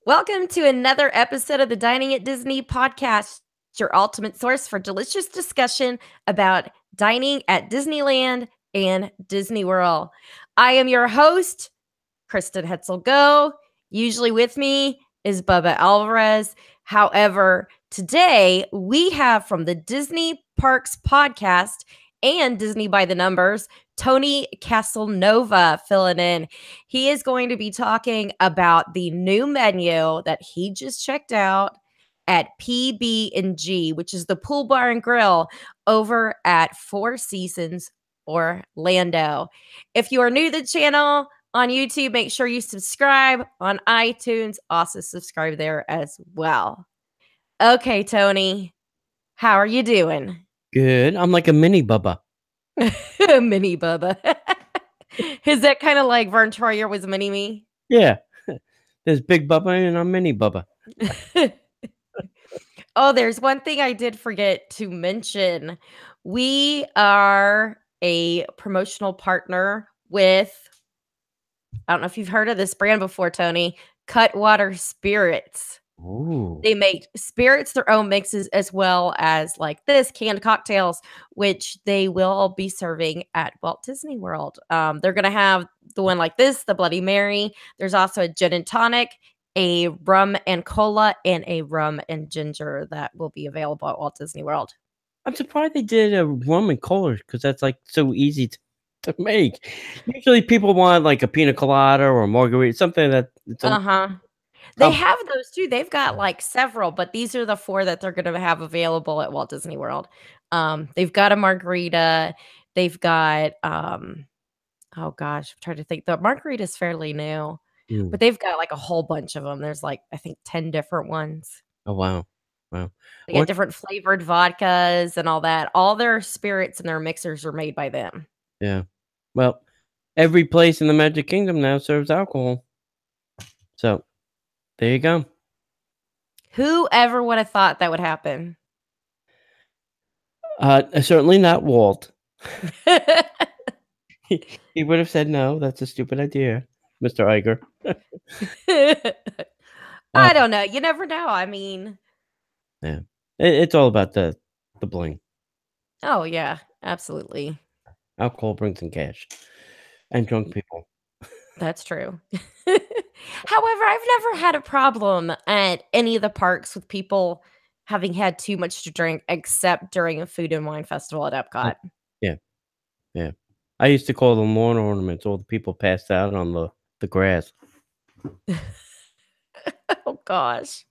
Welcome to another episode of the Dining at Disney podcast, your ultimate source for delicious discussion about dining at Disneyland and Disney World. I am your host, Kristen Hetzel Go. Usually with me is Bubba Alvarez. However, today we have from the Disney Parks podcast and Disney by the Numbers, Tony Casanova filling in. He is going to be talking about the new menu that he just checked out at PB&G, which is the pool bar and grill over at Four Seasons Orlando. If you are new to the channel on YouTube, make sure you subscribe. On iTunes, also subscribe there as well. Okay, Tony, how are you doing? Good. I'm like a mini Bubba. Mini Bubba. Is that kind of like Vern Troyer was Mini Me? Yeah. There's Big Bubba and I'm Mini Bubba. Oh, there's one thing I did forget to mention. We are a promotional partner with, I don't know if you've heard of this brand before, Tony, Cutwater Spirits. Ooh. They make spirits, their own mixes, as well as like this canned cocktails, which they will be serving at Walt Disney World. They're going to have the one like this, the Bloody Mary. There's also a gin and tonic, a rum and cola, and a rum and ginger that will be available at Walt Disney World. I'm surprised they did a rum and cola because that's like so easy to make. Usually people want like a pina colada or a margarita, something that it's They have those too. They've got like several, but these are the 4 that they're gonna have available at Walt Disney World. They've got a margarita. They've got, oh gosh, I'm trying to think. The margarita's fairly new, but they've got like a whole bunch of them. There's like, I think 10 different ones. Oh, wow. Wow. They got different flavored vodkas and all that. All their spirits and their mixers are made by them. Yeah. Well, every place in the Magic Kingdom now serves alcohol. So there you go. Who ever would have thought that would happen? Certainly not Walt. He would have said no. That's a stupid idea, Mr. Iger. I don't know. You never know. I mean, yeah, it's all about the bling. oh yeah, absolutely. Alcohol brings in cash and drunk people. That's true. However, I've never had a problem at any of the parks with people having had too much to drink, except during a food and wine festival at Epcot. Yeah, yeah. I used to call them lawn ornaments. All the people passed out on the grass. Oh gosh.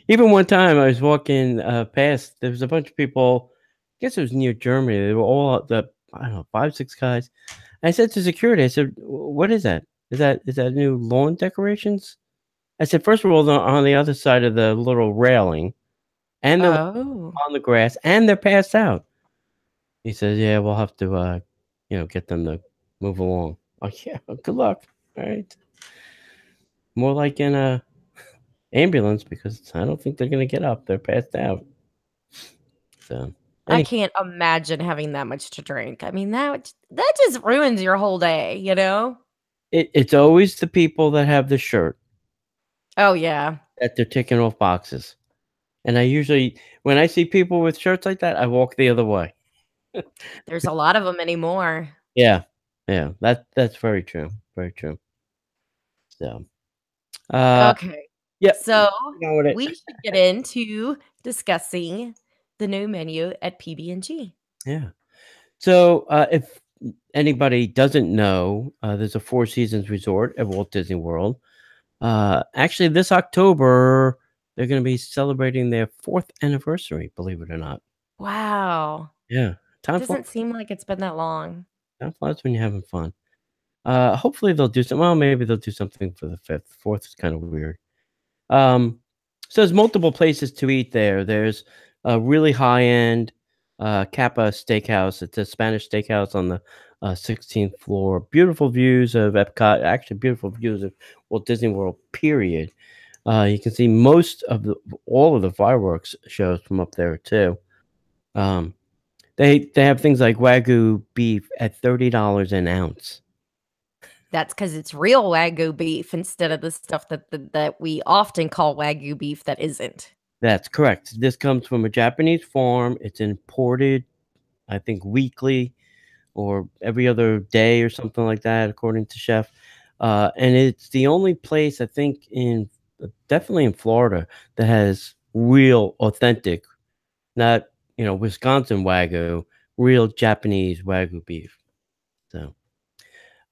Even one time I was walking past, there was a bunch of people. I guess it was near Germany. They were all I don't know, 5, 6 guys. I said to security, I said, "What is that? Is that new lawn decorations?" I said, "First of all, they're on the other side of the little railing, and they're Oh. on the grass, and they're passed out." He says, "Yeah, we'll have to, get them to move along." Oh yeah, good luck. All right. More like in a ambulance because I don't think they're gonna get up. They're passed out. So I can't imagine having that much to drink. I mean, that just ruins your whole day, you know? it's always the people that have the shirt Oh yeah. that they're ticking off boxes. And I usually, when I see people with shirts like that, I walk the other way. There's a lot of them anymore. Yeah, yeah, that's very true, very true. So, Okay. yeah, So going with it. we should get into discussing the new menu at PB&G. Yeah. So, if anybody doesn't know, there's a Four Seasons resort at Walt Disney World. Actually, this October, they're going to be celebrating their 4th anniversary, believe it or not. Wow. Yeah. It doesn't seem like it's been that long. Time flies when you're having fun. Hopefully they'll do some. Well, maybe they'll do something for the 5th. 4th is kind of weird. So there's multiple places to eat there. There's a really high end Kappa Steakhouse. It's a Spanish steakhouse on the 16th floor. Beautiful views of Epcot. Actually, beautiful views of Walt Disney World. Period. You can see all of the fireworks shows from up there too. They have things like Wagyu beef at $30 an ounce. That's because it's real Wagyu beef instead of the stuff that we often call Wagyu beef that isn't. That's correct. This comes from a Japanese farm. It's imported, I think, weekly or every other day or something like that, according to chef. And it's the only place I think in definitely in Florida that has real authentic, not Wisconsin Wagyu, real Japanese Wagyu beef. So,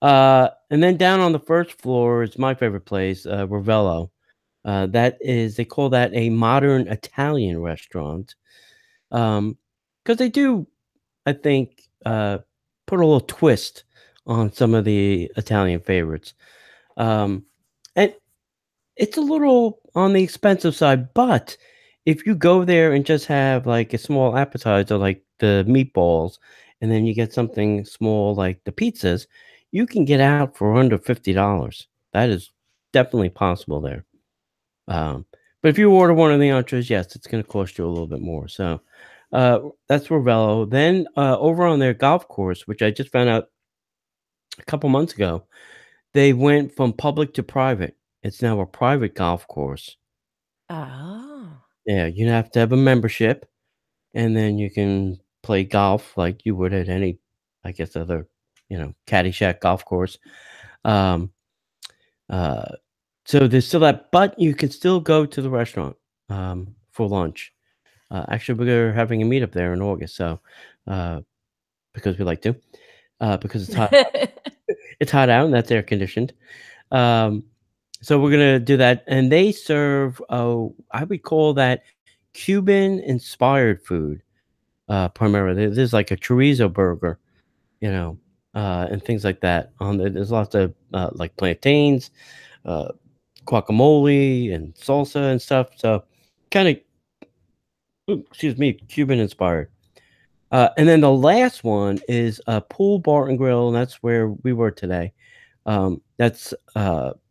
and then down on the first floor is my favorite place, Ravello. That is, they call that a modern Italian restaurant. Because they do, I think, put a little twist on some of the Italian favorites. Um, and it's a little on the expensive side, but if you go there and just have like a small appetizer, like the meatballs, and then you get something small like the pizzas, you can get out for under $50. That is definitely possible there. Um, but if you order one of the entrees, yes, it's going to cost you a little bit more. So that's Ravello. Then over on their golf course, which I just found out a couple months ago, they went from public to private. It's now a private golf course. Oh. Yeah, you have to have a membership, and then you can play golf like you would at any, I guess, other, Caddyshack golf course. Um, uh, so there's still that, but you can still go to the restaurant for lunch. Actually, we're having a meetup there in August, so uh, because we like to, because it's hot out and that's air conditioned. Um, so we're gonna do that, and they serve, I would call that Cuban inspired food, primarily. There's like a chorizo burger, you know, and things like that. On there's lots of like plantains, uh, guacamole, and salsa and stuff. So kind of, excuse me, Cuban inspired. And then the last one is a pool bar and grill, and that's where we were today. That's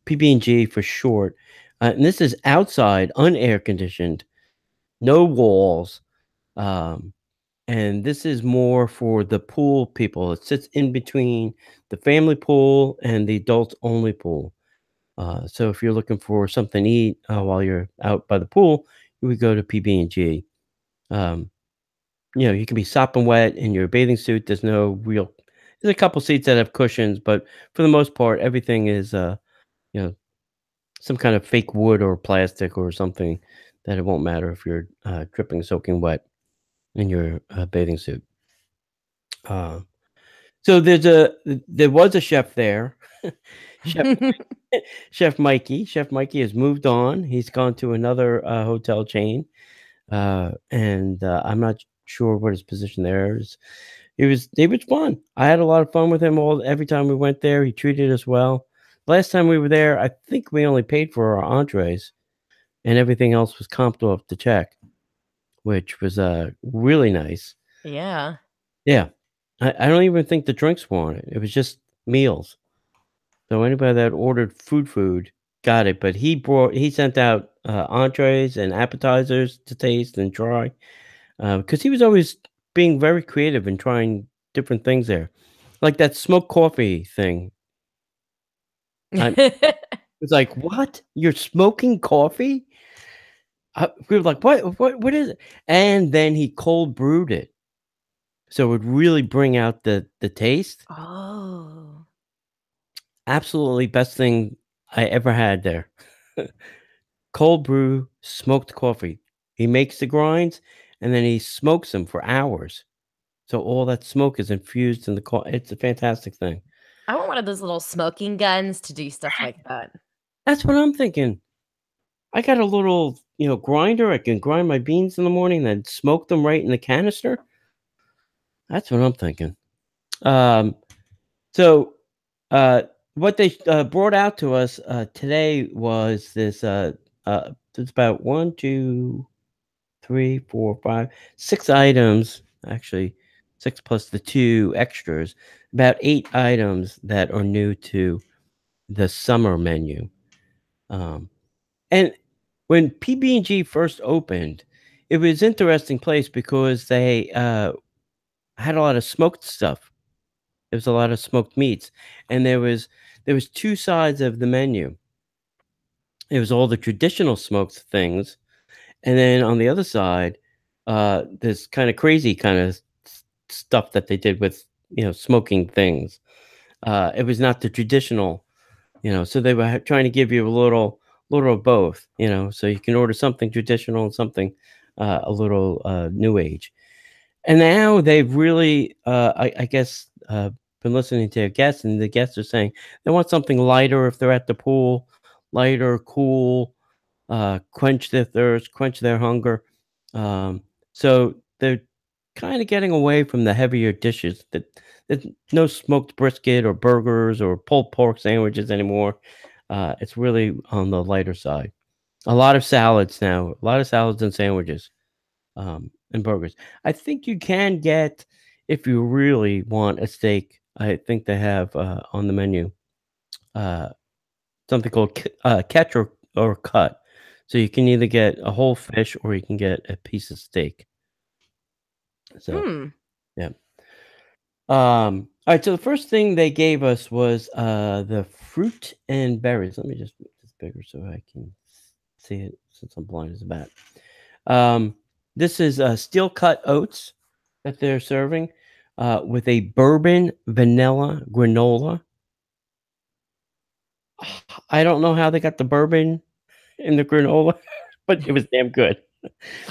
PB&G for short. And this is outside, unair conditioned, no walls. Um, and this is more for the pool people. It sits in between the family pool and the adults only pool. So if you're looking for something to eat while you're out by the pool, you would go to PB&G. Um, you can be sopping wet in your bathing suit. There's a couple seats that have cushions, but for the most part, everything is, you know, some kind of fake wood or plastic or something that it won't matter if you're dripping, soaking wet in your bathing suit. Uh, so there was a chef there, Chef Chef Mikey. Chef Mikey has moved on. He's gone to another hotel chain, and I'm not sure what his position there is. It was fun. I had a lot of fun with him every time we went there. He treated us well. Last time we were there, I think we only paid for our entrees, and everything else was comped off the check, which was really nice. Yeah. Yeah, I don't even think the drinks were on it. It was just meals. So anybody that ordered food got it. But he sent out entrees and appetizers to taste and try, because he was always being very creative and trying different things there. Like that smoked coffee thing. I was like, "What? You're smoking coffee?" We were like, What is it?" And then he cold brewed it, so it would really bring out the taste. Oh. Absolutely best thing I ever had there. Cold brew smoked coffee. He makes the grinds, and then he smokes them for hours, so all that smoke is infused in the it's a fantastic thing. I want one of those little smoking guns to do stuff like that. That's what I'm thinking. I got a little, grinder. I can grind my beans in the morning, then smoke them right in the canister. That's what I'm thinking. Um, so, uh, what they brought out to us today was this. It's about one, two, three, four, five, 6 items. Actually, six plus the two extras. About 8 items that are new to the summer menu. Um, And when PB&G first opened, it was interesting place because they, had a lot of smoked stuff. There was a lot of smoked meats, and there was 2 sides of the menu. It was all the traditional smoked things, and then on the other side, this kinda crazy kinda stuff that they did with, smoking things. It was not the traditional, so they were trying to give you a little of both, so you can order something traditional and something, a little, new age. And now they've really, I guess, been listening to their guests, and the guests are saying they want something lighter if they're at the pool, lighter, cool, quench their thirst, quench their hunger. Um, so they're kind of getting away from the heavier dishes. There's no smoked brisket or burgers or pulled pork sandwiches anymore. It's really on the lighter side. A lot of salads now, a lot of salads and sandwiches, and burgers. I think you can get, if you really want a steak, I think they have on the menu uh, something called catch or cut. So you can either get a whole fish or you can get a piece of steak. So Hmm. yeah. All right. So the first thing they gave us was the fruit and berries. Let me just make this bigger so I can see it since I'm blind as a bat. Um, this is steel cut oats that they're serving with a bourbon vanilla granola. I don't know how they got the bourbon in the granola, but it was damn good.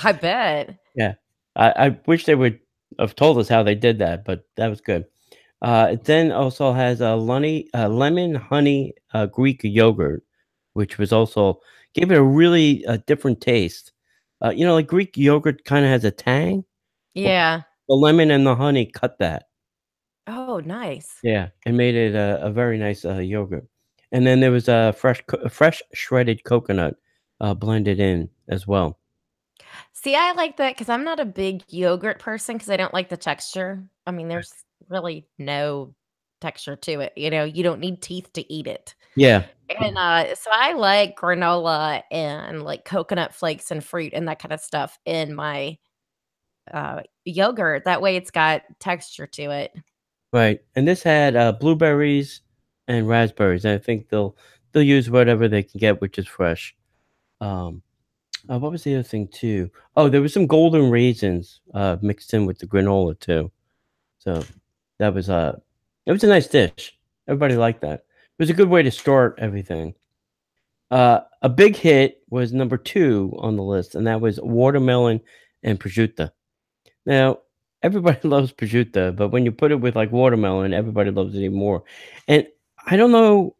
I bet. Yeah. I wish they would have told us how they did that, but that was good. It then also has a lemon honey Greek yogurt, which was also gave it a really different taste. Like Greek yogurt kind of has a tang. Well, Yeah. the lemon and the honey cut that. Oh, nice. Yeah, and made it a very nice yogurt. And then there was a fresh shredded coconut blended in as well. See, I like that because 'cause I'm not a big yogurt person because I don't like the texture. I mean, there's really no texture to it, you don't need teeth to eat it. Yeah, And, so I like granola and, like, coconut flakes and fruit and that kinda stuff in my, yogurt. That way it's got texture to it. right. And this had blueberries and raspberries. And I think they'll use whatever they can get, which is fresh. Um, what was the other thing too? Oh, there was some golden raisins mixed in with the granola too. So that was it was a nice dish. Everybody liked that. It was a good way to start everything. A big hit was number 2 on the list, and that was watermelon and prosciutto. Now, everybody loves prosciutto, but when you put it with, like, watermelon, everybody loves it even more. And I don't know,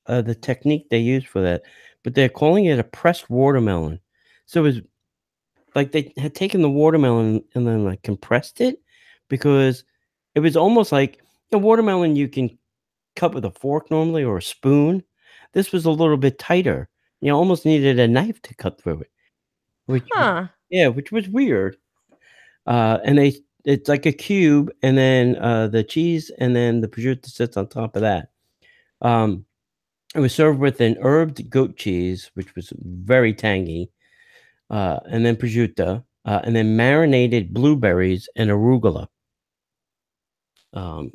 the technique they use for that, but they're calling it a pressed watermelon. So it's like they had taken the watermelon and then, like, compressed it because it was almost like the watermelon you can cut with a fork normally or a spoon. This was a little bit tighter. You almost needed a knife to cut through it, which Huh. yeah, which was weird. And it's like a cube, and then the cheese, and then the prosciutto sits on top of that. Um, it was served with an herbed goat cheese, which was very tangy, and then prosciutto, and then marinated blueberries and arugula. Um,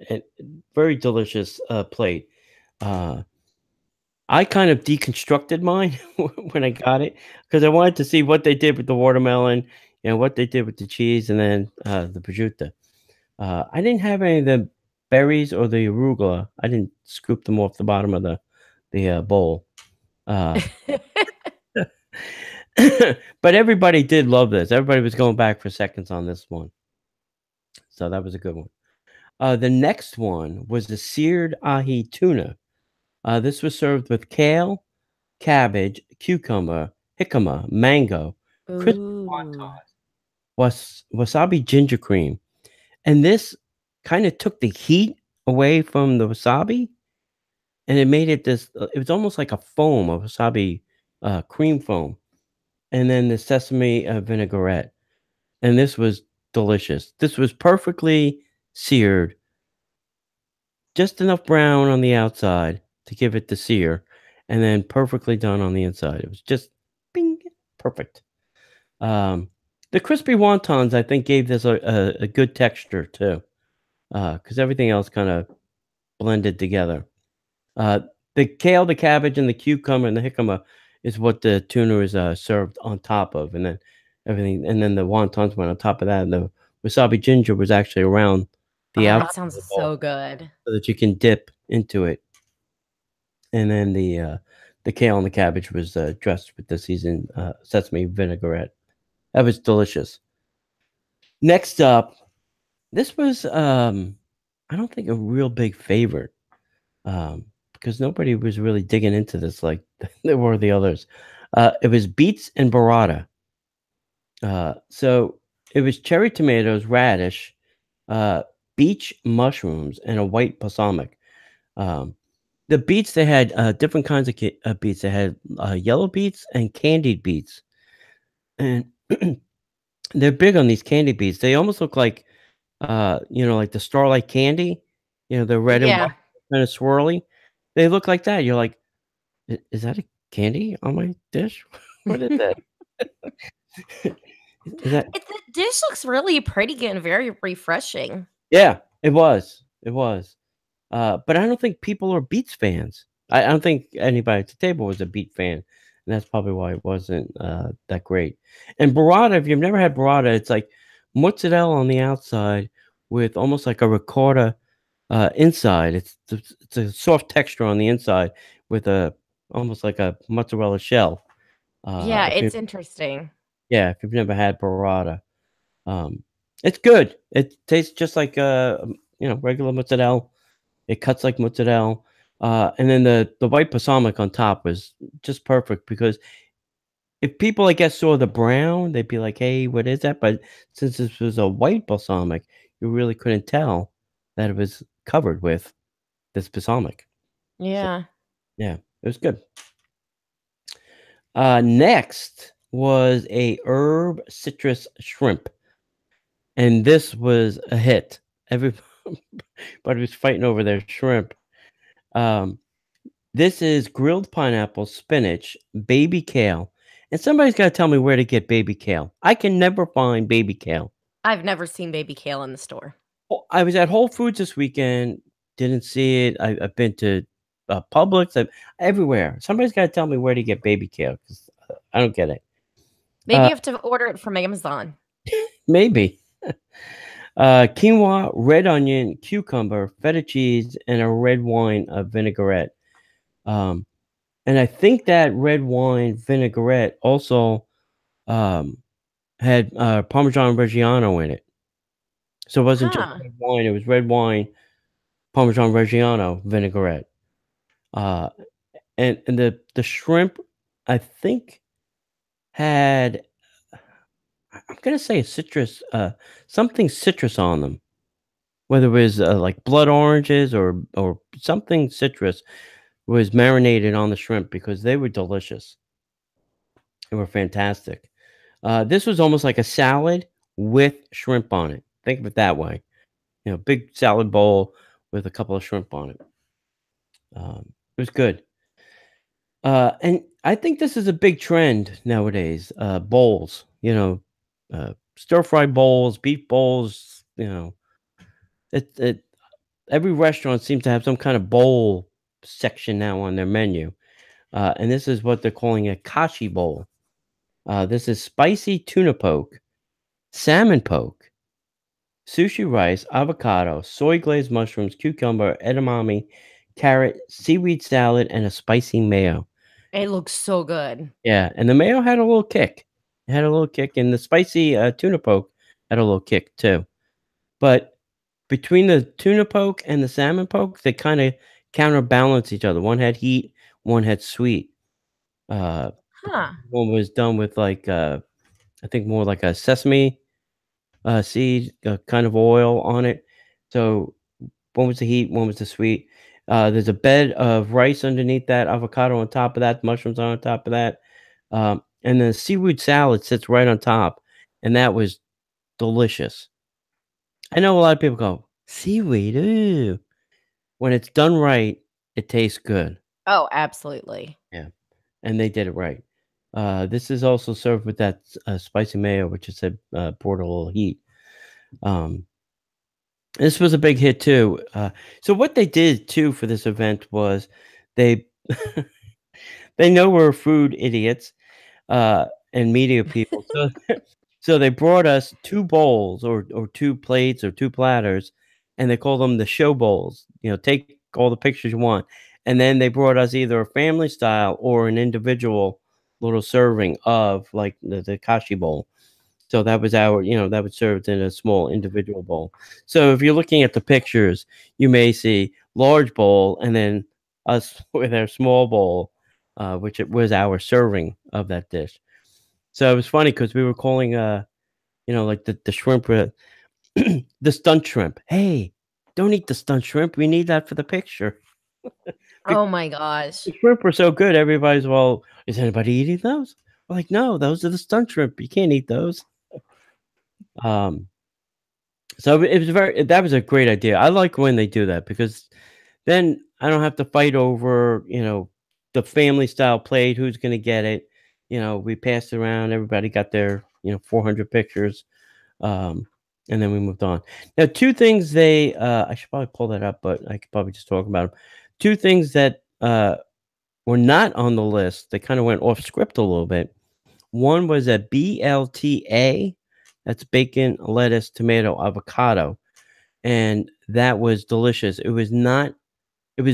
and very delicious plate. Uh, I kind of deconstructed mine when I got it because I wanted to see what they did with the watermelon and what they did with the cheese, and then the prosciutto. I didn't have any of the berries or the arugula. I didn't scoop them off the bottom of the bowl. Uh, but everybody did love this. Everybody was going back for seconds on this one, so that was a good one. The next one was the seared ahi tuna. This was served with kale, cabbage, cucumber, jicama, mango, crispy Ooh. wonton, wasabi ginger cream, and this kinda took the heat away from the wasabi, and it made it this it was almost like a foam, a wasabi, cream foam, and then the sesame, vinaigrette, and this was delicious. This was perfectly seared, just enough brown on the outside to give it the sear, and then perfectly done on the inside. It was just bing, perfect. Um, the crispy wontons, I think, gave this a good texture too, because everything else kinda blended together. Uh, the kale, the cabbage, and the cucumber and the jicama is what the tuna is, served on top of, and then everything and then the wontons went on top of that, and the wasabi ginger was actually around the Oh, outside that sounds of the bowl so good. so that you can dip into it, and then the kale and the cabbage was, dressed with the seasoned, sesame vinaigrette. That was delicious. Next up, this was, I don't think a real big favorite, because nobody was really digging into this like there were the others. It was beets and burrata. So it was cherry tomatoes, radish, uh, beech mushrooms, and a white balsamic. Um, the beets they had different kinds of beets. They had yellow beets and candied beets, and they're big on these candy beets. They almost look like like the Starlight candy. They're red and white, Yeah. kind of swirly. They look like that. You're like, Is that a candy on my dish? What is that? Is that The dish looks really pretty and very refreshing. Yeah, it was, it was. But I don't think people are Beats fans. I don't think anybody at the table was a Beat fan, and that's probably why it wasn't, that great. And burrata, if you've never had burrata, it's like mozzarella on the outside with almost like a ricotta, inside. It's a soft texture on the inside with a almost like a mozzarella shell. Yeah, If you it's interesting. Yeah, if you've never had burrata, um, it's good. It tastes just like, regular mozzarella. It cuts like mozzarella, and then the white balsamic on top was just perfect because if people, I guess, saw the brown, they'd be like, "Hey, what is that?" But since this was a white balsamic, you really couldn't tell that it was covered with this balsamic. So, Yeah. yeah, it was good. Next was a herb citrus shrimp, and this was a hit. Everybody was fighting over their shrimp. Um, this is grilled pineapple, spinach, baby kale, and somebody's gotta tell me where to get baby kale. I can never find baby kale. I've never seen baby kale in the store. Oh, I was at Whole Foods this weekend, didn't see it. I've been to, Publix, everywhere. Somebody's gotta tell me where to get baby kale 'cause, I don't get it. Maybe Uh, you have to order it from Amazon. maybe. Quinoa, red onion, cucumber, feta cheese, and a red wine, vinaigrette. Um, and I think that red wine vinaigrette also, um had, Parmesan Reggiano in it. So it wasn't just Huh. red wine, it was red wine, Parmesan Reggiano vinaigrette. Uh, and the shrimp, I think, had I'm gonna say a citrus, something citrus on them, whether it was, like blood oranges or something citrus was marinated on the shrimp because they were delicious. They were fantastic. This was almost like a salad with shrimp on it. Think of it that way. Big salad bowl with a couple of shrimp on it. It was good. And I think this is a big trend nowadays. Bowls, stir fry bowls, beef bowls. It every restaurant seems to have some kind of bowl section now on their menu. And this is what they're calling a kashi bowl. This is spicy tuna poke, salmon poke, sushi rice, avocado, soy glazed mushrooms, cucumber, edamame, carrot, seaweed salad, and a spicy mayo. It looks so good. Yeah, and the mayo had a little kick. It had a little kick, and the spicy, tuna poke had a little kick too. But between the tuna poke and the salmon poke, they kinda counterbalance each other. One had heat, one had sweet. Uh, Huh. one was done with, like, I think more like a sesame, seed, kind of oil on it. So one was the heat, one was the sweet. There's a bed of rice underneath that, avocado on top of that, mushrooms on top of that, and the seaweed salad sits right on top, and that was delicious. I know a lot of people go, "Seaweed, ooh." When it's done right, it tastes good. Oh, absolutely. Yeah, and they did it right. This is also served with that spicy mayo, which is said brought a little heat. Um, this was a big hit too. So what they did too for this event was They they know we're food idiots, and media people, so they brought us 2 bowls or 2 plates or 2 platters, and they call them the show bowls, take all the pictures you want, and then they brought us either a family style or an individual little serving of, like, the kashi bowl. So that was that was served in a small individual bowl. So if you're looking at the pictures, you may see large bowl and then us with our small bowl, which it was our serving of that dish. So it was funny because we were calling, like the shrimp, the stunt shrimp. "Hey, don't eat the stunt shrimp. We need that for the picture." Oh Because my gosh. the shrimp were so good, everybody's, "Well, is anybody eating those?" We're like, "No, those are the stunt shrimp. You can't eat those." Um So it was very that was a great idea. I like when they do that because then I don't have to fight over, the family style plate, who's gonna get it. We passed it around, everybody got their, 400 pictures, um, and then we moved on. Now, 2 things I should probably pull that up, but I could probably just talk about them. 2 things that, were not on the list, they kinda went off script a little bit. One was a BLTA, that's bacon, lettuce, tomato, avocado, and that was delicious. It was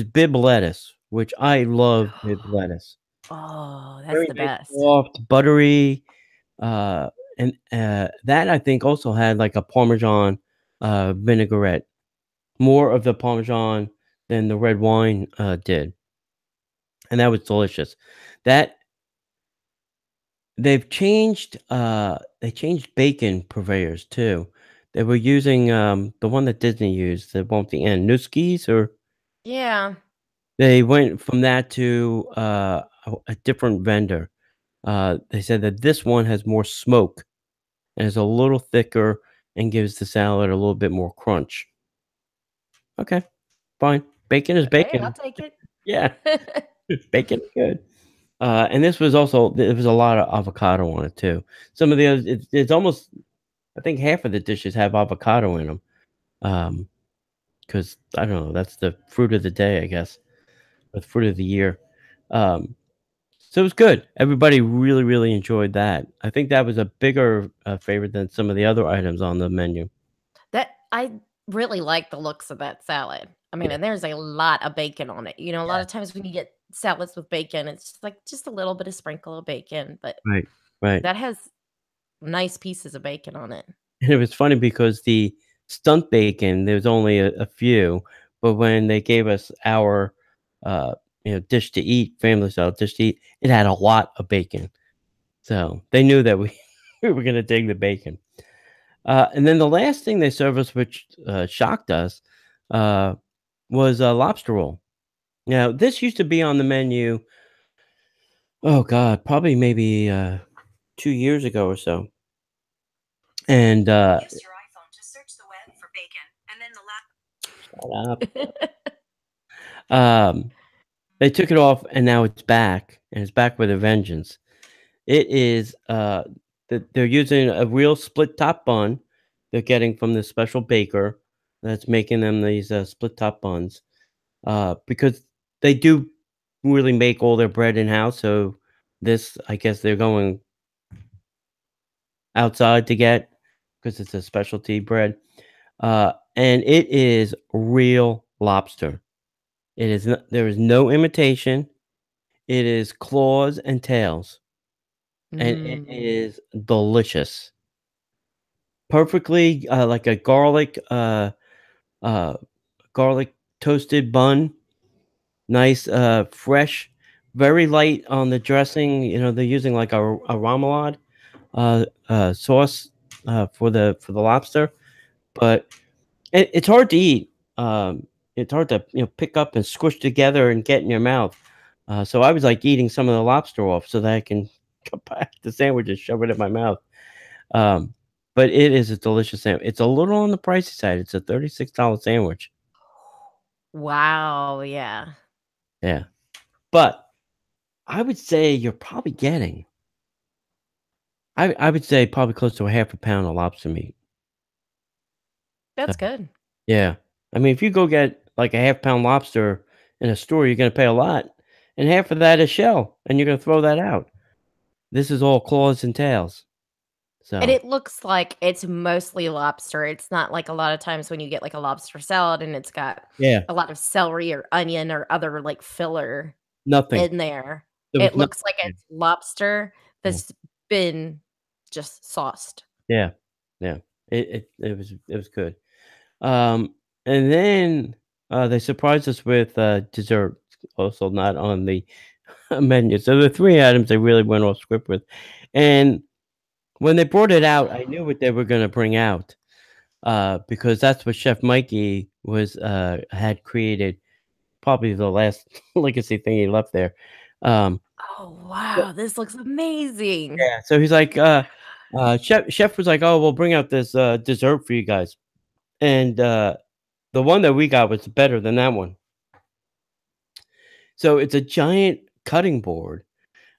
Bibb lettuce, which I love Bibb lettuce. Oh, that's Very the nice, best. soft, buttery, and, that I think also had, like, a Parmesan, vinaigrette, more of the Parmesan than the red wine, did, and that was delicious. That they changed bacon purveyors too. They were using, the one that Disney used, the one at the end, Nueske's, or Yeah. they went from that to, a different vendor. They said that this one has more smoke and is a little thicker and gives the salad a little bit more crunch. Okay, fine. Bacon is Hey, I'll bacon. take it. Yeah, bacon is good. And this was also there was a lot of avocado on it too. Some of the others, it's almost I think half of the dishes have avocado in them. Because I don't know, that's the fruit of the day, I guess, or the fruit of the year. Um, so it was good. Everybody really, really enjoyed that. I think that was a bigger, favorite than some of the other items on the menu. That I really like the looks of that salad. I mean, Yeah, and there's a lot of bacon on it. A lot yeah. of times when you get salads with bacon, it's just like just a little bit of sprinkle of bacon, but Right, right. that has nice pieces of bacon on it. And it was funny because the stunt bacon, there's only a few, but when they gave us our, uh, dish to eat, family style dish to eat, it had a lot of bacon. So they knew that we we were gonna dig the bacon. And then the last thing they served us, which, shocked us, uh, was a lobster roll. Now, this used to be on the menu, oh god, probably maybe, 2 years ago or so, and, shut up. Um, they took it off, and now it's back, and it's back with a vengeance. It is, they're using a real split top bun they're getting from this special baker that's making them these, split top buns, because they do really make all their bread in-house, so this, I guess they're going outside to get because it's a specialty bread, and it is real lobster. There is no imitation. It is claws and tails, and it Mm. is delicious. Perfectly, like a uh, garlic toasted bun, nice, fresh, very light on the dressing. They're using like a remoulade, sauce, for the lobster, but it's hard to eat. It's hard to, pick up and squish together and get in your mouth. So I was, like, eating some of the lobster off so that I can go back the sandwich and shove it in my mouth. Um, but it is a delicious sandwich. It's a little on the pricey side. It's a $36 sandwich. Wow, yeah. Yeah. But I would say you're probably getting I would say probably close to a half a pound of lobster meat. So, That's good. yeah. I mean, if you go get, like, a half pound lobster In a store, you're gonna pay a lot, and half of that is shell, and you're gonna throw that out. This is all claws and tails. And So, it looks like it's mostly lobster. It's not like a lot of times when you get, like, a lobster salad and it's got yeah, a lot of celery or onion or other, like, filler nothing. in there. There was It nothing looks like there. it's lobster Yeah. that's been just sauced. Yeah. Yeah. It was good. Um, and then, they surprised us with, dessert, also not on the menu. So the 3 items they really went off script with. And when they brought it out, I knew what they were gonna bring out, because that's what Chef Mikey had created, probably the last legacy thing he left there. Um, Oh, but wow, this looks amazing. yeah, so he's like, Chef was like, "Oh, we'll bring out this, dessert for you guys." And, the one that we got was better than that one. So it's a giant cutting board,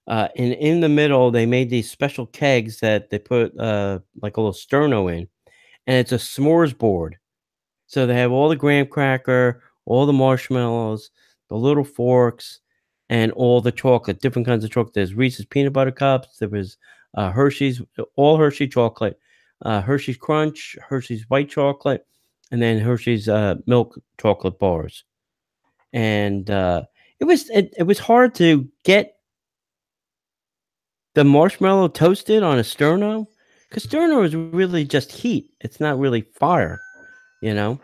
and in the middle, they made these special kegs that they put, like a little sterno in, and it's a s'mores board. So they have all the graham cracker, all the marshmallows, the little forks, and all the chocolate, different kinds of chocolate. There's Reese's peanut butter cups. There was Hershey's, all Hershey chocolate, Hershey's Crunch, Hershey's white chocolate, and then Hershey's milk chocolate bars. And it was hard to get the marshmallow toasted on a sterno, because sterno is really just heat. It's not really fire, you know.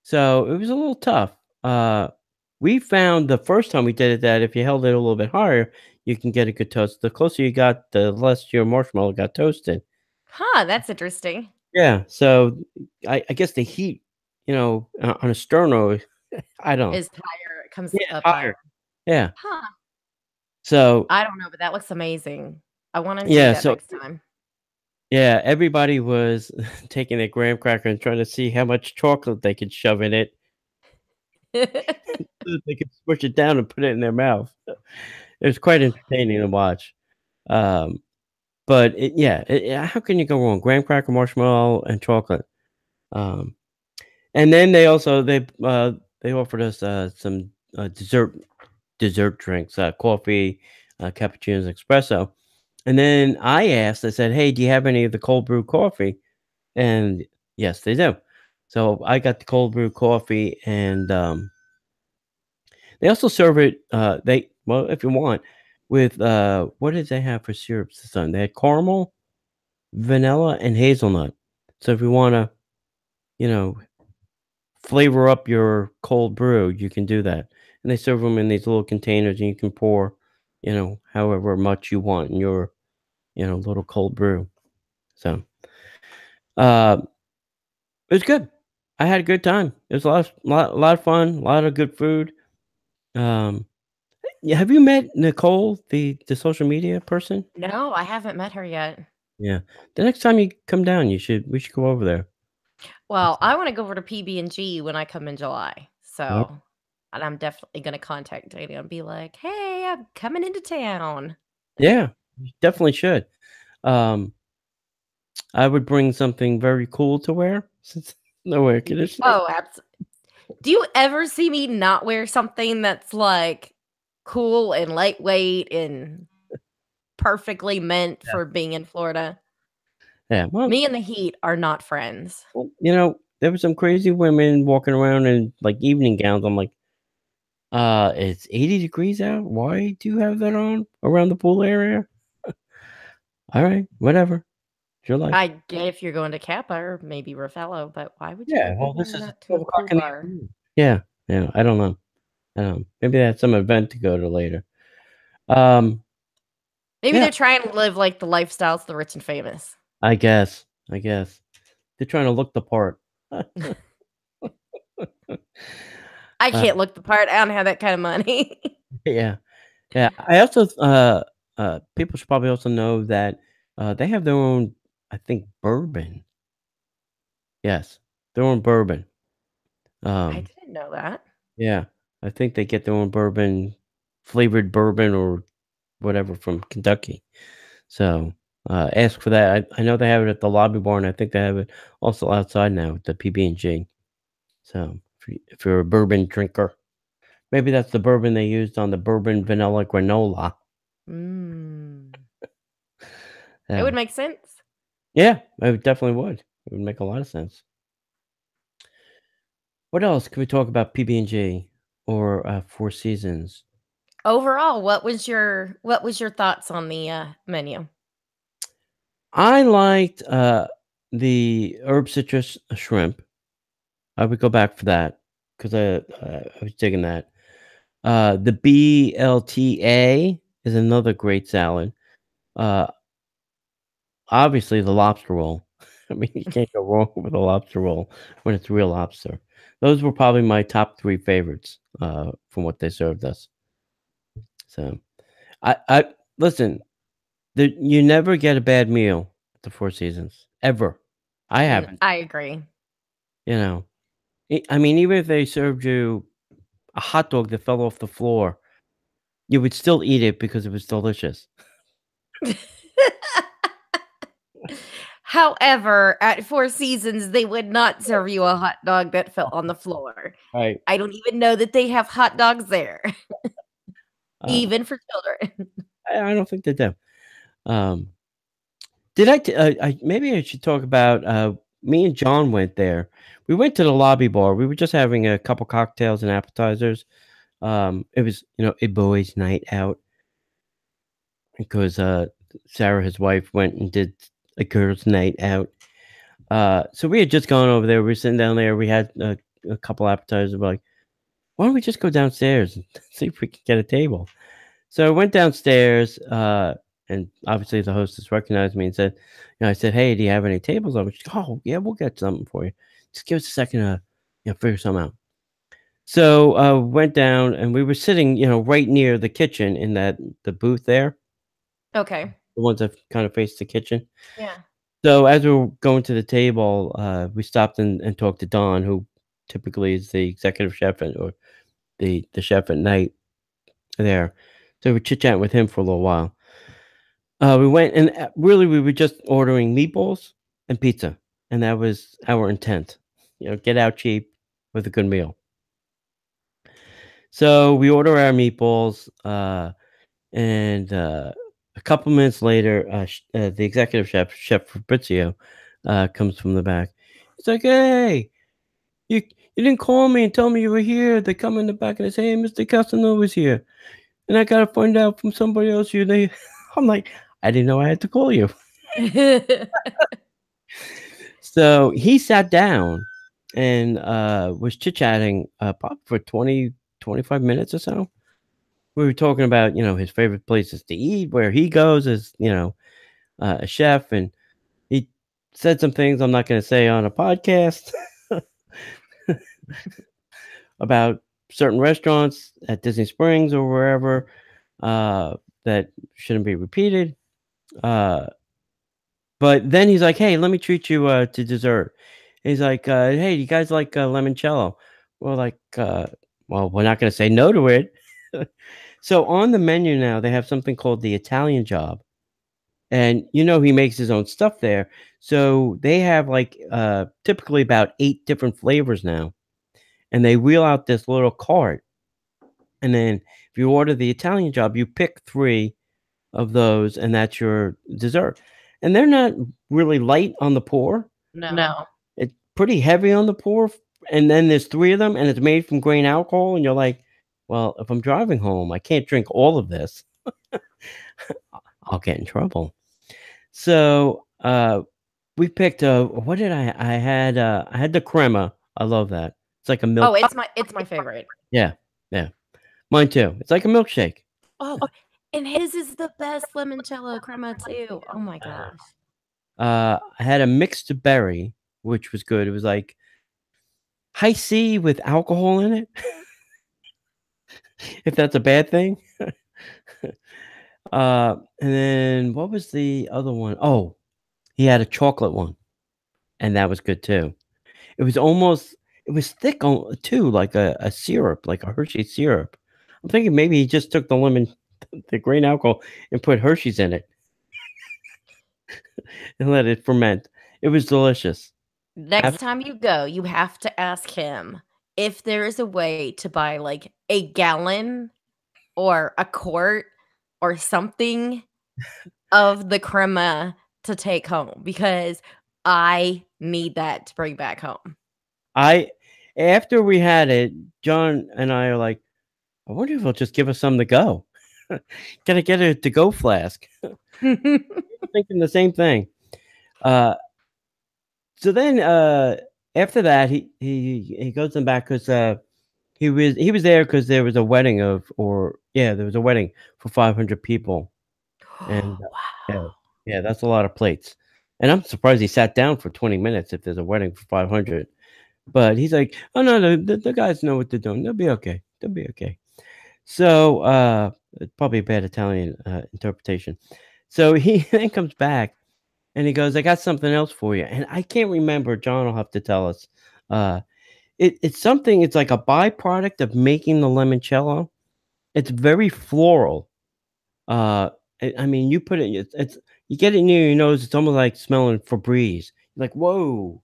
So, it was a little tough. Uh, we found the first time we did it that if you held it a little bit higher, you can get a good toast. The closer you got, the less your marshmallow got toasted. Huh, that's interesting. Yeah, so I guess the heat, on a sterno, I don't. Is higher, it comes Yeah, up higher. higher. Yeah. Huh, So I don't know, but that looks amazing. I wanna do yeah, that so next time. yeah, everybody was taking a graham cracker and trying to see how much chocolate they could shove in it so that they could squish it down and put it in their mouth. It was quite entertaining to watch. Um, but how can you go wrong? Graham cracker, marshmallow, and chocolate. Um, and then they offered us some dessert drinks, coffee, cappuccinos, espresso. And then I said, "Hey, do you have any of the cold brew coffee?" And yes, they do. So I got the cold brew coffee, and they also serve it. If you want, with what did they have for syrups this time? They had caramel, vanilla, and hazelnut. So if you wanna, you know, flavor up your cold brew, you can do that. And they serve them in these little containers, and you can pour, however much you want in your, little cold brew. So, uh, it was good. I had a good time. It was a lot of fun, a lot of good food. Um, yeah, have you met Nicole, the social media person? No, I haven't met her yet. Yeah. The next time you come down, we should go over there. Well, I wanna go over to PB&G when I come in July, Alright. so and I'm definitely gonna contact Dana and be like, "Hey, I'm coming into town." Yeah, you definitely should. Um, I would bring something very cool to wear since no air conditioning. Oh, abs do you ever see me not wear something that's, like, cool and lightweight and perfectly meant Yeah. for being in Florida? Yeah, Me and the heat are not friends. there were some crazy women walking around in, like, evening gowns. I'm like, it's 80 degrees out? Why do you have that on around the pool area?" Alright, whatever. It's your life. I get if you're going to Kappa or maybe Raffaello, but why would you Yeah, be well, this wearing is at that to a 12 o'clock pool in the bar? afternoon. Yeah, yeah, I don't know. Maybe they had some event to go to later. Um, Maybe yeah, they're trying to live like the lifestyles of the rich and famous. I guess. They're trying to look the part. I Uh, can't look the part, I don't have that kind of money. yeah, yeah. I also, people should probably also know that, they have their own, I think, bourbon. Yes, their own bourbon. I Um, didn't know that. yeah, I think they get their own bourbon, flavored bourbon or whatever from Kentucky. So, ask for that. I know they have it at the Lobby Bar, and I think they have it also outside now at the PB&G. So, if you're a bourbon drinker. Maybe that's the bourbon they used on the bourbon vanilla granola. Mm. It Yeah. would make sense. Yeah, it definitely would. It would make a lot of sense. What else can we talk about PB&G or, Four Seasons? Overall, what was your thoughts on the, menu? I liked, the herb citrus shrimp. I would go back for that 'cause I was digging that. The BLTA is another great salad. Uh, Obviously, the lobster roll. I mean, you can't go wrong with a lobster roll when it's real lobster. Those were probably my top 3 favorites, from what they served us. So, I listen, you never get a bad meal at the Four Seasons, ever. I haven't, I agree. you know? I mean, even if they served you a hot dog that fell off the floor, you would still eat it because it was delicious. However, at Four Seasons, they would not serve you a hot dog that fell on the floor. Right. I don't even know that they have hot dogs there, Uh, even for children. I don't think they do. Um, did I maybe I should talk about, me and John went there. We went to the lobby bar. We were just having a couple cocktails and appetizers. It was, a boys' night out because, Sarah, his wife, went and did a girls' night out. So we had just gone over there. We were sitting down there. We had a couple appetizers. We're like, why don't we just go downstairs and see if we can get a table? So I went downstairs, and obviously the hostess recognized me and said, I said, "Hey, do you have any tables open?" She's, "Oh, yeah, we'll get something for you. Just give us a second to, figure something out." So went down and we were sitting, right near the kitchen in the booth there, Okay. the ones that kind of face the kitchen. Yeah. So as we were going to the table, we stopped and talked to Don, who typically is the executive chef or the chef at night there. So we chit chatting with him for a little while. We went and really we were just ordering meatballs and pizza, and that was our intent. Get out cheap with a good meal. So we order our meatballs, and a couple minutes later, the executive chef, Chef Fabrizio, comes from the back. He's like, "Hey, you didn't call me and tell me you were here." They come in the back and they say, "Hey, Mr. Casanova's here," and I gotta find out from somebody else you they. I'm like, I didn't know I had to call you. So he sat down and was chit chatting probably for 20, 25 minutes or so. We were talking about his favorite places to eat, where he goes as a chef, and he said some things I'm not going to say on a podcast about certain restaurants at Disney Springs or wherever that shouldn't be repeated. Uh, but then he's like, "Hey, let me treat you to dessert." He's like, "Hey, do you guys like limoncello?" We're like, "Well, we're not going to say no to it." So on the menu now, they have something called the Italian Job. And he makes his own stuff there. So they have like typically about 8 different flavors now. And they wheel out this little cart. And then if you order the Italian Job, you pick 3 of those and that's your dessert. And they're not really light on the pour. No. It's pretty heavy on the pour. And then there's 3 of them and it's made from grain alcohol and you're like, well, if I'm driving home, I can't drink all of this. I'll get in trouble. So, we picked, what did I had the crema. I love that. It's like a milk. Oh, it's my favorite. Yeah, yeah. Mine too. It's like a milkshake. Oh, and his is the best limoncello crema too. Oh my gosh. I had a mixed berry, which was good. It was like high C with alcohol in it, if that's a bad thing. And then what was the other one? Oh, he had a chocolate one, and that was good too. It was almost it was thick too, like a syrup, like a Hershey syrup. I'm thinking maybe he just took the lemon the grain alcohol and put Hershey's in it and let it ferment. It was delicious. Ab Next time you go, you have to ask him if there is a way to buy, like, a gallon or a quart or something of the crema to take home because I need that to bring back home. I After we had it, John and I are like, "I wonder if he'll just give us some to go. Gotta get a to-go flask." We're thinking the same thing. Uh, so then, after that, he goes in back 'cause, he was there because there was a wedding of or yeah, there was a wedding for 500 people, and, yeah, Wow. yeah, that's a lot of plates, and I'm surprised he sat down for 20 minutes if there's a wedding for 500, but he's like, "Oh, no, no, the guys know what they're doing. They'll be okay. They'll be okay." So, it's probably a bad Italian, interpretation. So he then comes back and he goes, "I got something else for you," and I can't remember, John will have to tell us. Uh, it's something it's like a byproduct of making the limoncello. It's very floral. Uh, I mean, you put it it's you get it near your nose, it's almost like smelling Febreze. You're like, "Whoa,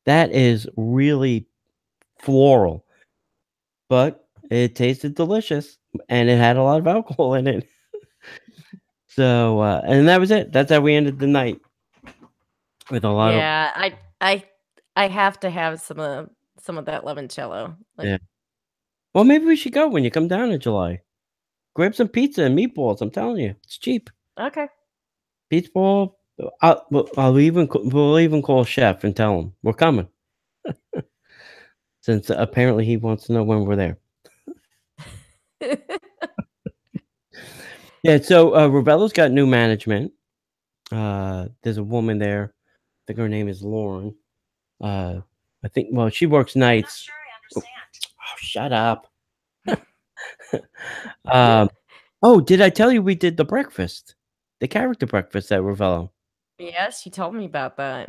that is really floral," but it tasted delicious, and it had a lot of alcohol in it. So, and that was it. That's how we ended the night with a lot of Yeah, I have to have some of that limoncello, like yeah. Well, maybe we should go when you come down in July. Grab some pizza and meatballs, I'm telling you, it's cheap. okay. Pizza ball we'll even call chef and tell him we're coming since apparently he wants to know when we're there. Yeah, so, Revella's got new management. There's a woman there, I think her name is Lauren. Uh, I think well, she works nights. Oh, shut up. Um, oh, did I tell you we did the breakfast? The character breakfast at Revella. Yes, you told me about that.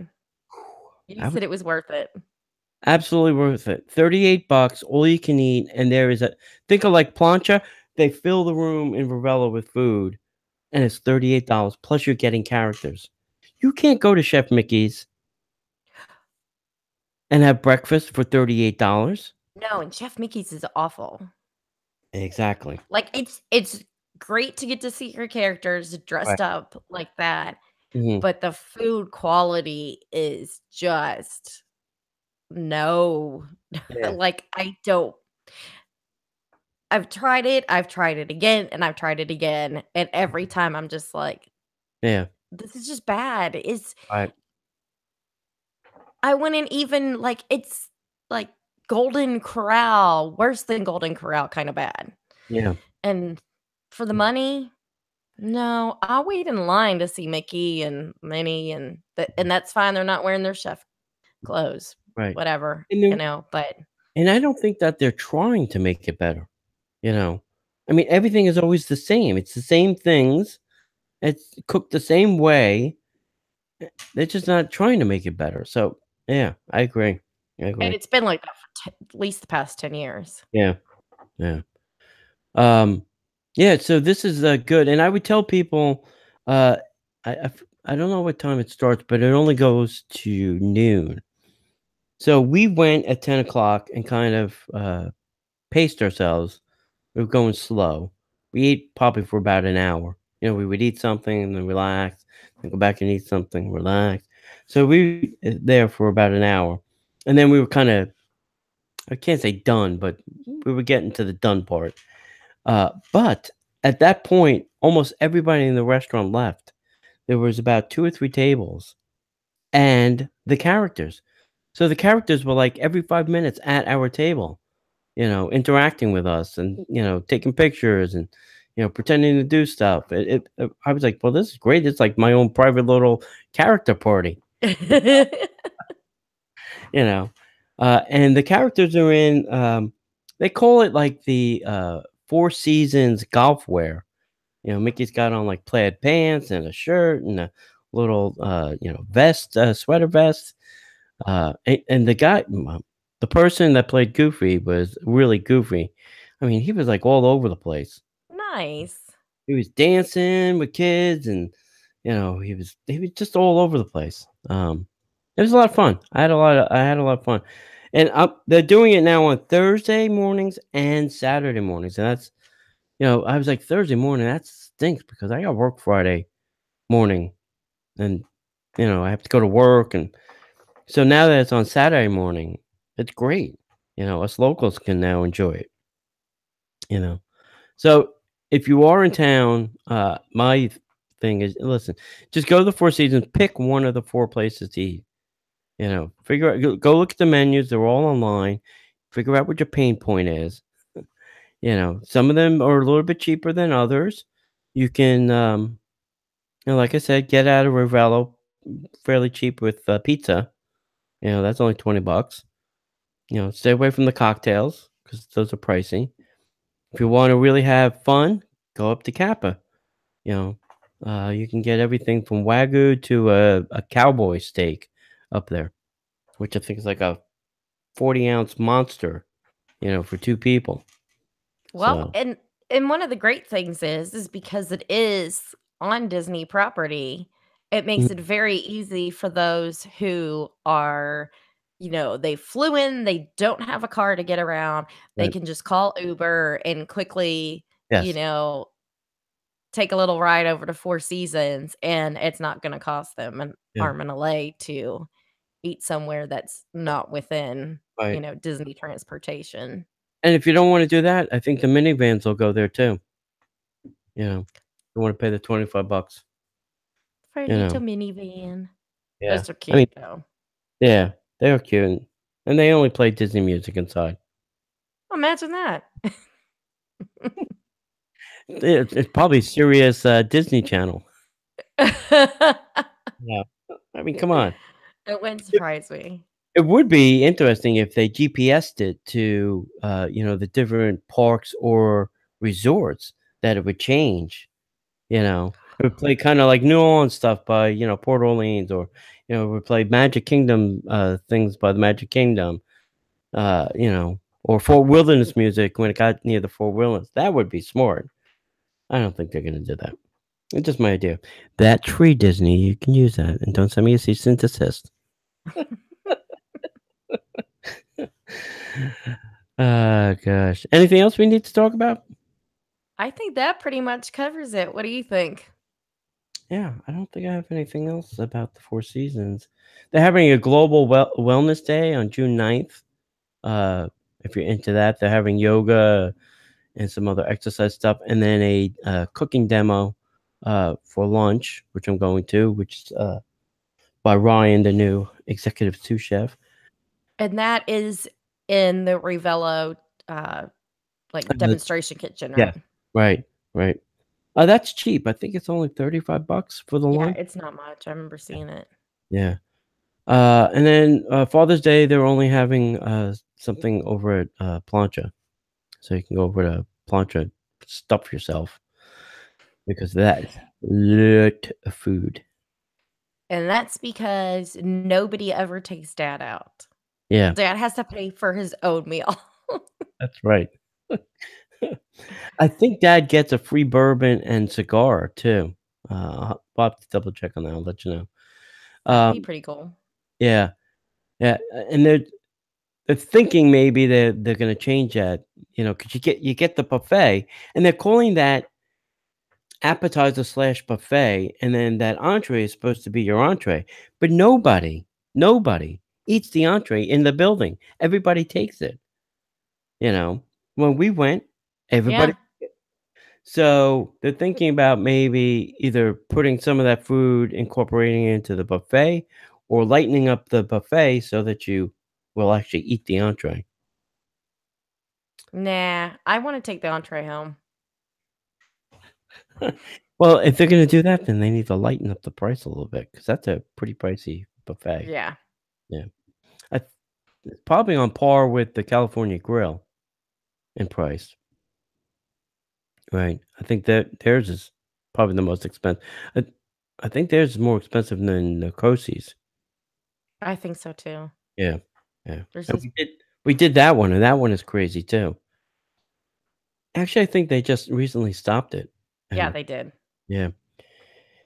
You That was said it was worth it. absolutely worth it. 38 bucks, all you can eat, and there is a think of like plancha, they fill the room in Revella with food, and it's $38 plus you're getting characters. You can't go to Chef Mickey's and have breakfast for $38. No, and Chef Mickey's is awful. Exactly. Like, it's great to get to see your characters Right. dressed up like that, Mhm. but the food quality is just no. Yeah. Like, I don't I've tried it again, and I've tried it again, and every time I'm just like, Yeah. "This is just bad." Right. I wouldn't even like, it's like Golden Corral, worse than Golden Corral kinda bad, Yeah. and for the money, no, I'll wait in line to see Mickey and Minnie and that's fine, they're not wearing their chef clothes, Right. whatever, And they're but and I don't think that they're trying to make it better, you know? I mean, everything is always the same. It's the same things. It's cooked the same way. They're just not trying to make it better. So, yeah, I agree. I and agree. it's been like that for at least the past 10 years. Yeah, yeah. Um, yeah, so this is, good, and I would tell people, uh, I don't know what time it starts, but it only goes to noon. So we went at 10 o'clock and kind of, paced ourselves. We were going slow. We ate probably for about an hour. You know, we would eat something and then relax, then go back and eat something, relax. So we there for about an hour, and then we were kinda I can't say done, but we were getting to the done part. But at that point, almost everybody in the restaurant left. There was about 2 or 3 tables and the characters. So the characters were, like, every 5 minutes at our table, interacting with us and, taking pictures and, pretending to do stuff. I was like, "Well, this is great. It's like my own private little character party," you know? And the characters are in, they call it like the, Four Seasons golf wear. Mickey's got on, like, plaid pants and a shirt and a little, vest, sweater vest. And the person that played Goofy was really goofy. I mean, he was, like, all over the place. Nice. He was dancing with kids and, he was just all over the place. It was a lot of fun. I had a lot of fun. And they're doing it now on Thursday mornings and Saturday mornings, and that's I was like, "Thursday morning, that stinks because I got work Friday morning, and, I have to go to work," and so now that it's on Saturday morning, it's great. Us locals can now enjoy it, you know? So, if you are in town, my thing is listen, just go to the Four Seasons, pick one of the 4 places to eat, figure out go look at the menus, they're all online, figure out what your pain point is. Some of them are a little bit cheaper than others. You can, like I said, get out of Ravello fairly cheap with, pizza, that's only 20 bucks. Stay away from the cocktails because those are pricey. If you wanna really have fun, go up to Kappa, you know? You can get everything from Wagyu to a cowboy steak up there, which I think is like a 40-ounce monster, for 2 people. Well, So and one of the great things is because it is on Disney property, it makes it mhm, very easy for those who are, they flew in, they don't have a car to get around. They right. can just call Uber and quickly, you Yes. know, take a little ride over to Four Seasons, and it's not going to cost them an Yeah. arm and a leg to eat somewhere that's not within, Right. Disney transportation. And if you don't wanna do that, I think the minivans will go there too, you know? You wanna pay the 25 bucks, For a you little know? minivan. Yeah. Those are I mean, cute, though. yeah, they're cute, and they only play Disney music inside. Imagine that. It's probably Sirius, Disney Channel. It Yeah. I mean, come on. wouldn't It surprise me. it would be interesting if they GPSed it to, the different parks or resorts that it would change. It would play kinda like New Orleans stuff by, Port Orleans or, it would play Magic Kingdom, things by the Magic Kingdom, or Fort Wilderness music when it got near the Fort Wilderness. That would be smart. I don't think they're gonna do that. It's just my idea. That tree, Disney, you can use that, and don't send me a cease and desist. Gosh. Anything else we need to talk about? I think that pretty much covers it. What do you think? Yeah, I don't think I have anything else about the Four Seasons. They're having a global wellness day on June 9th. If you're into that, they're having yoga and some other exercise stuff, and then a cooking demo for lunch, which I'm going to, which is by Ryan, the new executive sous chef. And that is in the Revello, uh, like, Uh, demonstration kitchen, right? yeah, right, right. That's cheap. I think it's only 35 bucks for the Yeah, lunch. it's not much. I remember Yeah, seeing it. yeah. And then Father's Day, they're only having something over at Plancha, so you can go over to Plancha, stuff yourself because that is lot of food. And that's because nobody ever takes dad out. Yeah, Dad has to pay for his own meal. that's right. I think Dad gets a free bourbon and cigar too. I'll have to double check on that. I'll let you know. That'd be Um, pretty cool. yeah, yeah, and they're thinking maybe they're gonna change that, because you get the buffet, and they're calling that appetizer/buffet, and then that entree is supposed to be your entree, but nobody eats the entree in the building. Everybody takes it, you know? When we went, everybody Yeah. so they're thinking about maybe either putting some of that food, incorporating it into the buffet, or lightening up the buffet so that you will actually eat the entree. Nah, I wanna take the entree home. Well, if they're gonna do that, then they need to lighten up the price a little bit because that's a pretty pricey buffet. Yeah. Yeah. I It's probably on par with the California Grill in price, right? I think that theirs is probably the most expensive. I I think theirs is more expensive than the Cosi's. I think so too. Yeah, yeah, There's and just we did that one, and that one is crazy too. Actually, I think they just recently stopped it, yeah, and they did. yeah,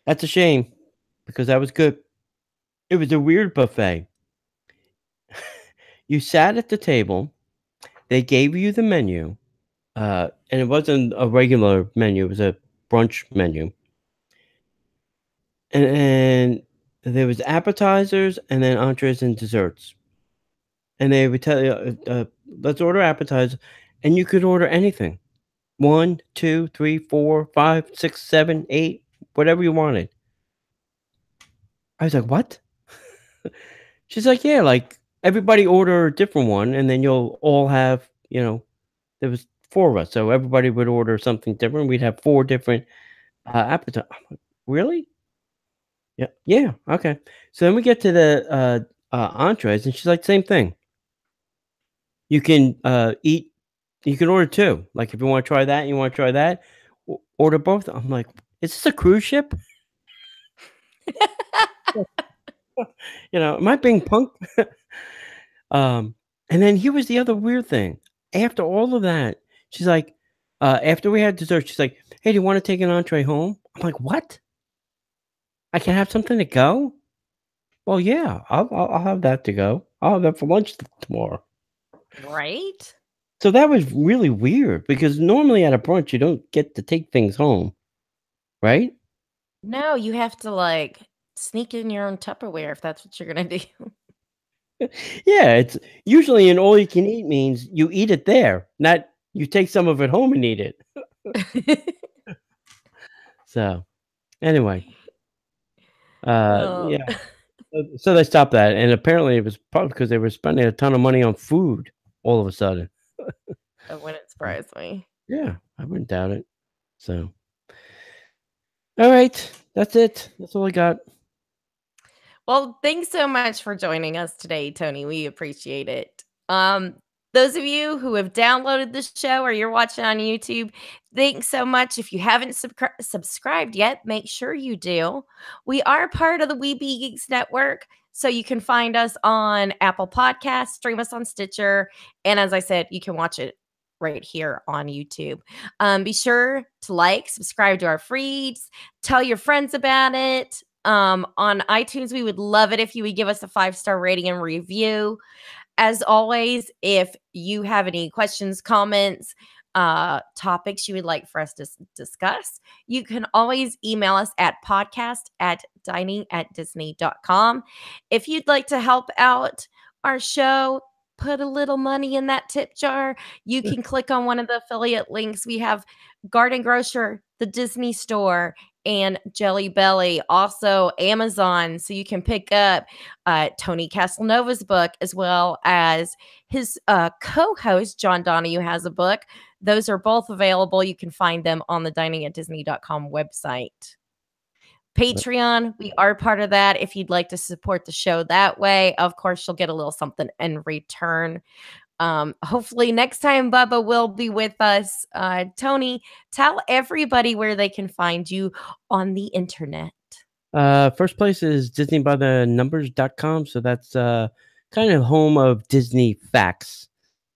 that's a shame because that was good. It was a weird buffet. You sat at the table, they gave you the menu, and it wasn't a regular menu, it was a brunch menu, and there was appetizers and then entrees and desserts, and they would tell you, "Let's order appetizer," and you could order anything. 1, 2, 3, 4, 5, 6, 7, 8, whatever you wanted. I was like, "What?" She's like, "Yeah, like, everybody order a different one, and then you'll all have" there was 4 of us, so everybody would order something different. We'd have 4 different, appeti I'm like, "Really?" "Yeah, yeah, okay." So then we get to the, entrees, and she's like, "Same thing. You can, you can order 2. Like, if you wanna try that and you wanna try that, o order both." I'm like, "Is this a cruise ship?" Am I being punked? Um, and then here was the other weird thing. After all of that, she's like, after we had dessert, she's like, "Hey, do you wanna take an entree home?" I'm like, "What? I can have something to go?" "Well, yeah, I'll have that to go. I'll have that for lunch tomorrow." Right? So that was really weird because normally at a brunch, you don't get to take things home, right? No, you have to, like, sneak in your own Tupperware if that's what you're gonna do. Yeah, it's usually an all you can eat means you eat it there, not you take some of it home and eat it. So, anyway, Oh. yeah. So they stopped that, and apparently it was probably because they were spending a ton of money on food all of a sudden. That wouldn't Mm. surprise me. Yeah, I wouldn't doubt it. So, alright, that's it. That's all I got. Well, thanks so much for joining us today, Tony. We appreciate it. Those of you who have downloaded the show or you're watching on YouTube, thanks so much. If you haven't subscribed yet, make sure you do. We are part of the We Be Geeks Network, so you can find us on Apple Podcasts, stream us on Stitcher, and as I said, you can watch it right here on YouTube. Be sure to like, subscribe to our feeds, tell your friends about it. On iTunes, we would love it if you would give us a 5-star rating and review. As always, if you have any questions, comments, topics you would like for us to discuss, you can always email us at podcast@diningatdisney.com. If you'd like to help out our show, put a little money in that tip jar, you can click on one of the affiliate links. We have Garden Grocer, the Disney Store, and Jelly Belly, also Amazon. So you can pick up Tony Casalnova's book, as well as his co-host John Donahue has a book. Those are both available. You can find them on the diningatdisney.com website. Patreon, we are part of that. If you'd like to support the show that way, of course, you'll get a little something in return. Hopefully next time Bubba will be with us. Tony, tell everybody where they can find you on the internet. First place is disneybythenumbers.com, so that's, kind of home of Disney facts.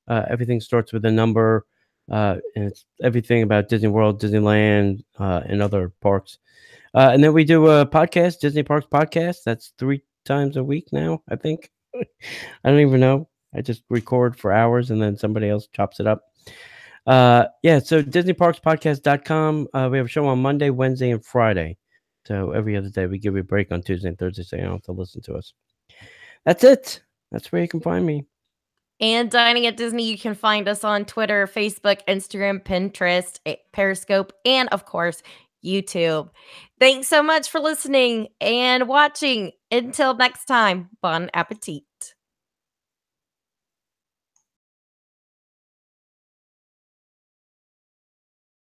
Everything starts with a number, and it's everything about Disney World, Disneyland, and other parks. And then we do a podcast, Disney Parks Podcast. That's 3 times a week now, I think. I don't even know. I just record for hours and then somebody else chops it up. Yeah, so DisneyParksPodcast.com. We have a show on Monday, Wednesday, and Friday. So every other day we give you a break on Tuesday and Thursday, so you don't have to listen to us. That's it. That's where you can find me. And Dining at Disney, you can find us on Twitter, Facebook, Instagram, Pinterest, Periscope, and of course, YouTube. Thanks so much for listening and watching. Until next time, bon appetit.